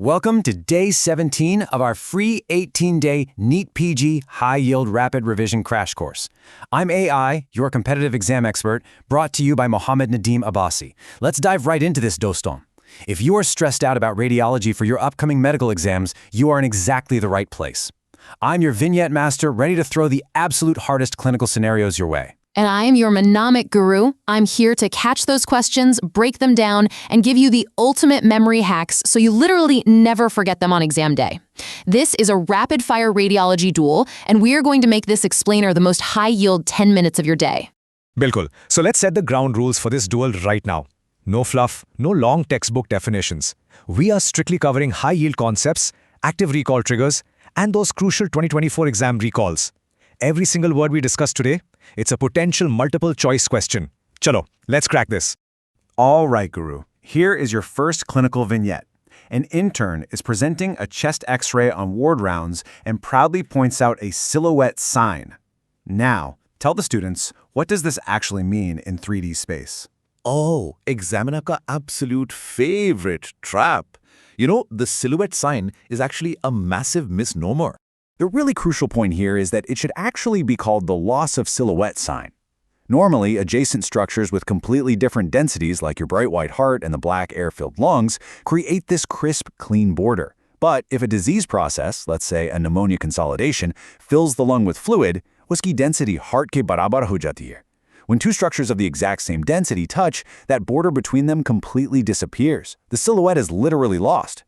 Welcome to Day 17 of our free 18-day NEET PG High-Yield Rapid Revision Crash Course. I'm AI, your competitive exam expert, brought to you by Mohammad Nadeem Abbasi. Let's dive right into this doston. If you are stressed out about radiology for your upcoming medical exams, you are in exactly the right place. I'm your vignette master, ready to throw the absolute hardest clinical scenarios your way. And I am your Mnemonic guru. I'm here to catch those questions, break them down, and give you the ultimate memory hacks so you literally never forget them on exam day. This is a rapid-fire radiology duel, and we are going to make this explainer the most high-yield 10 minutes of your day. Bilkul. So let's set the ground rules for this duel right now. No fluff, no long textbook definitions. We are strictly covering high-yield concepts, active recall triggers, and those crucial 2024 exam recalls. Every single word we discuss today, it's a potential multiple-choice question. Chalo, let's crack this. All right, Guru. Here is your first clinical vignette. An intern is presenting a chest x-ray on ward rounds and proudly points out a silhouette sign. Now, tell the students, what does this actually mean in 3D space? Oh, examiner ka absolute favorite trap. You know, the silhouette sign is actually a massive misnomer. The really crucial point here is that it should actually be called the loss of silhouette sign. Normally, adjacent structures with completely different densities, like your bright white heart and the black air-filled lungs, create this crisp, clean border. But if a disease process, let's say a pneumonia consolidation, fills the lung with fluid, uski density heart ke barabar ho jati hai. When two structures of the exact same density touch, that border between them completely disappears. The silhouette is literally lost.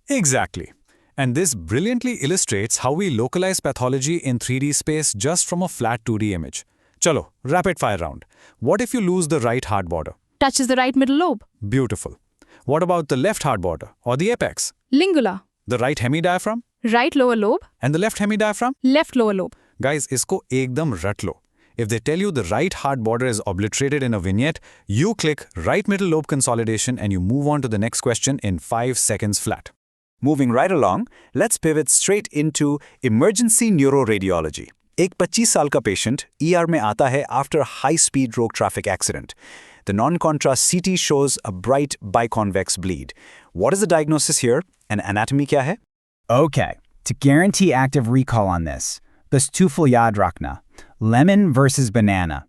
Exactly. And this brilliantly illustrates how we localize pathology in 3D space just from a flat 2D image. Chalo, rapid fire round. What if you lose the right heart border? Touches the right middle lobe. Beautiful. What about the left heart border or the apex? Lingular. The right hemidiaphragm? Right lower lobe. And the left hemidiaphragm? Left lower lobe. Guys, isko ekdam rat lo. If they tell you the right heart border is obliterated in a vignette, you click right middle lobe consolidation and you move on to the next question in 5 seconds flat. Moving right along, let's pivot straight into emergency neuroradiology. एक 25 साल का patient ER में आता है after a high-speed road traffic accident. The non-contrast CT shows a bright biconvex bleed. What is the diagnosis here and anatomy क्या है? Okay, to guarantee active recall on this, bas tufel yad rakna. Lemon versus banana.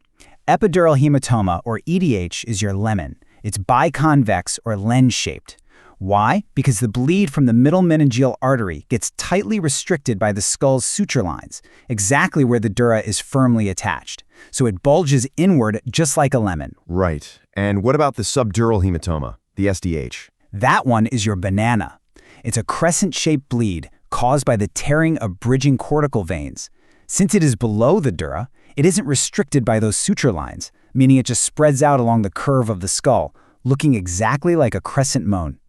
Epidural hematoma, or EDH, is your lemon. It's biconvex or lens-shaped. Why? Because the bleed from the middle meningeal artery gets tightly restricted by the skull's suture lines, exactly where the dura is firmly attached. So it bulges inward just like a lemon. Right. And what about the subdural hematoma, the SDH? That one is your banana. It's a crescent-shaped bleed caused by the tearing of bridging cortical veins. Since it is below the dura, it isn't restricted by those suture lines, meaning it just spreads out along the curve of the skull, looking exactly like a crescent moon.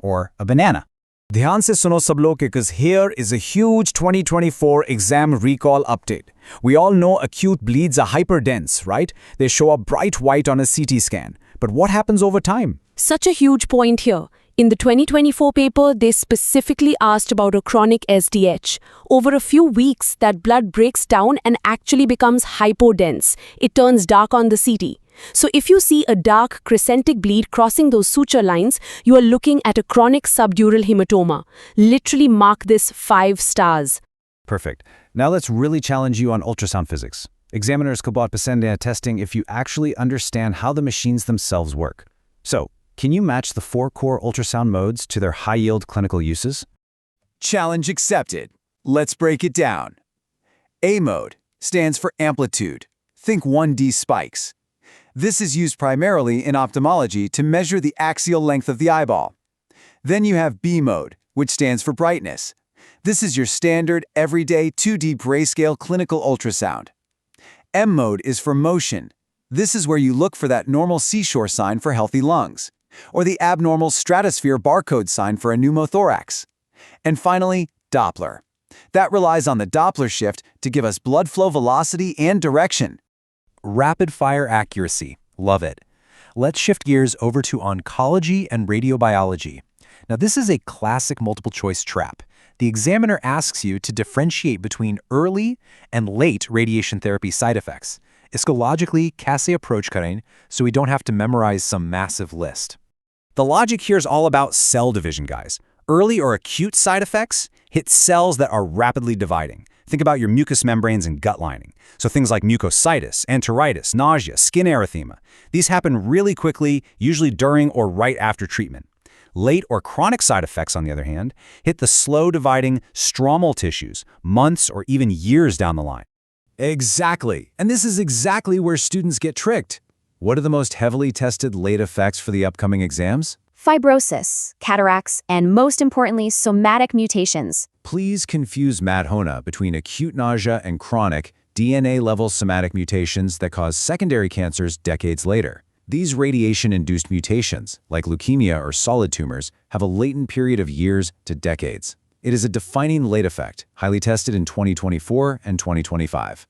Or a banana. ध्यान से सुनो सब लोग, because here is a huge 2024 exam recall update. We all know acute bleeds are hyperdense, right? They show up bright white on a CT scan. But what happens over time? Such a huge point here. In the 2024 paper, they specifically asked about a chronic SDH. Over a few weeks, that blood breaks down and actually becomes hypodense. It turns dark on the CT. So if you see a dark crescentic bleed crossing those suture lines, you are looking at a chronic subdural hematoma. Literally mark this 5 stars. Perfect. Now let's really challenge you on ultrasound physics. Examiners ko baat pasand hai testing if you actually understand how the machines themselves work. So, can you match the 4 core ultrasound modes to their high-yield clinical uses? Challenge accepted. Let's break it down. A mode stands for amplitude. Think 1D spikes. This is used primarily in ophthalmology to measure the axial length of the eyeball. Then you have B mode, which stands for brightness. This is your standard, everyday 2D grayscale clinical ultrasound. M mode is for motion. This is where you look for that normal seashore sign for healthy lungs, or the abnormal stratosphere barcode sign for a pneumothorax. And finally, Doppler. That relies on the Doppler shift to give us blood flow velocity and direction. Rapid-fire accuracy. Love it. Let's shift gears over to oncology and radiobiology. Now, this is a classic multiple-choice trap. The examiner asks you to differentiate between early and late radiation therapy side effects. Isko logically kaise approach karen so we don't have to memorize some massive list. The logic here is all about cell division, guys. Early or acute side effects hit cells that are rapidly dividing. Think about your mucous membranes and gut lining. So things like mucositis, enteritis, nausea, skin erythema. These happen really quickly, usually during or right after treatment. Late or chronic side effects, on the other hand, hit the slow-dividing stromal tissues, months or even years down the line. Exactly. And this is exactly where students get tricked. What are the most heavily tested late effects for the upcoming exams? Fibrosis, cataracts, and most importantly, somatic mutations. Please confuse Madhona between acute nausea and chronic DNA-level somatic mutations that cause secondary cancers decades later. These radiation-induced mutations, like leukemia or solid tumors, have a latent period of years to decades. It is a defining late effect, highly tested in 2024 and 2025.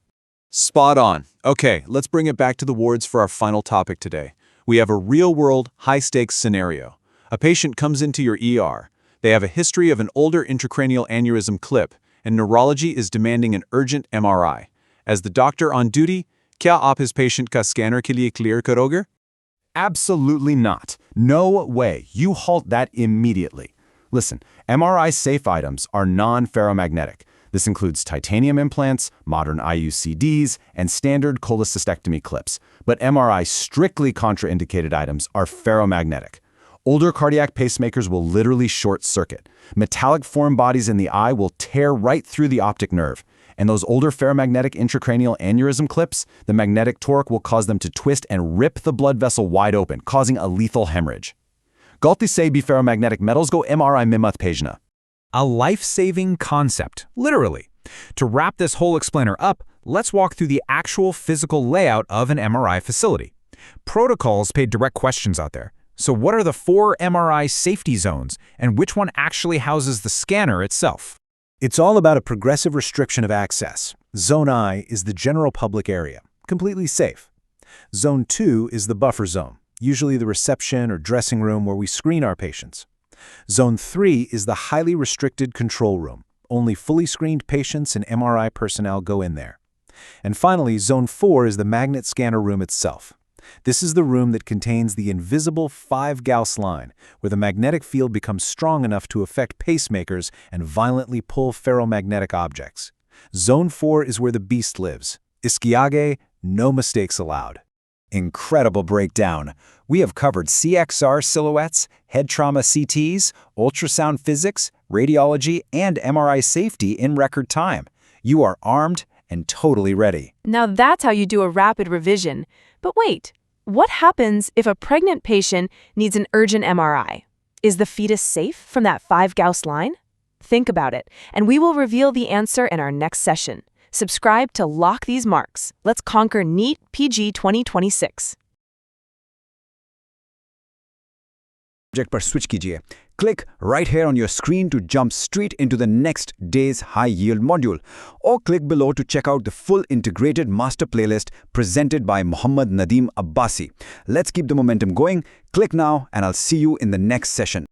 Spot on. Okay, let's bring it back to the wards for our final topic today. We have a real-world, high-stakes scenario. A patient comes into your ER. They have a history of an older intracranial aneurysm clip, and neurology is demanding an urgent MRI. As the doctor on duty, क्या आप इस patient का scanner के लिए clear करोगे? Absolutely not. No way. You halt that immediately. Listen, MRI-safe items are non-ferromagnetic. This includes titanium implants, modern IUCDs, and standard cholecystectomy clips. But MRI strictly contraindicated items are ferromagnetic. Older cardiac pacemakers will literally short-circuit. Metallic foreign bodies in the eye will tear right through the optic nerve. And those older ferromagnetic intracranial aneurysm clips, the magnetic torque will cause them to twist and rip the blood vessel wide open, causing a lethal hemorrhage. Galti se bi ferromagnetic metals go MRI mimath pejna. A life-saving concept, literally. To wrap this whole explainer up, let's walk through the actual physical layout of an MRI facility. Protocols paid direct questions out there. So what are the 4 MRI safety zones, and which one actually houses the scanner itself? It's all about a progressive restriction of access. Zone I is the general public area, completely safe. Zone 2 is the buffer zone, usually the reception or dressing room where we screen our patients. Zone 3 is the highly restricted control room. Only fully screened patients and MRI personnel go in there. And finally, Zone 4 is the magnet scanner room itself. This is the room that contains the invisible 5-Gauss line, where the magnetic field becomes strong enough to affect pacemakers and violently pull ferromagnetic objects. Zone 4 is where the beast lives. Iskiage, no mistakes allowed. Incredible breakdown. We have covered CXR silhouettes, head trauma CTs, ultrasound physics, radiology, and MRI safety in record time. You are armed and totally ready. Now that's how you do a rapid revision. But wait, what happens if a pregnant patient needs an urgent MRI? Is the fetus safe from that 5-Gauss line? Think about it, and we will reveal the answer in our next session. Subscribe to Lock These Marks. Let's conquer NEET PG 2026. Project पर switch कीजिए. Click right here on your screen to jump straight into the next day's high-yield module, or click below to check out the full integrated master playlist presented by Mohammad Nadeem Abbasi. Let's keep the momentum going. Click now, and I'll see you in the next session.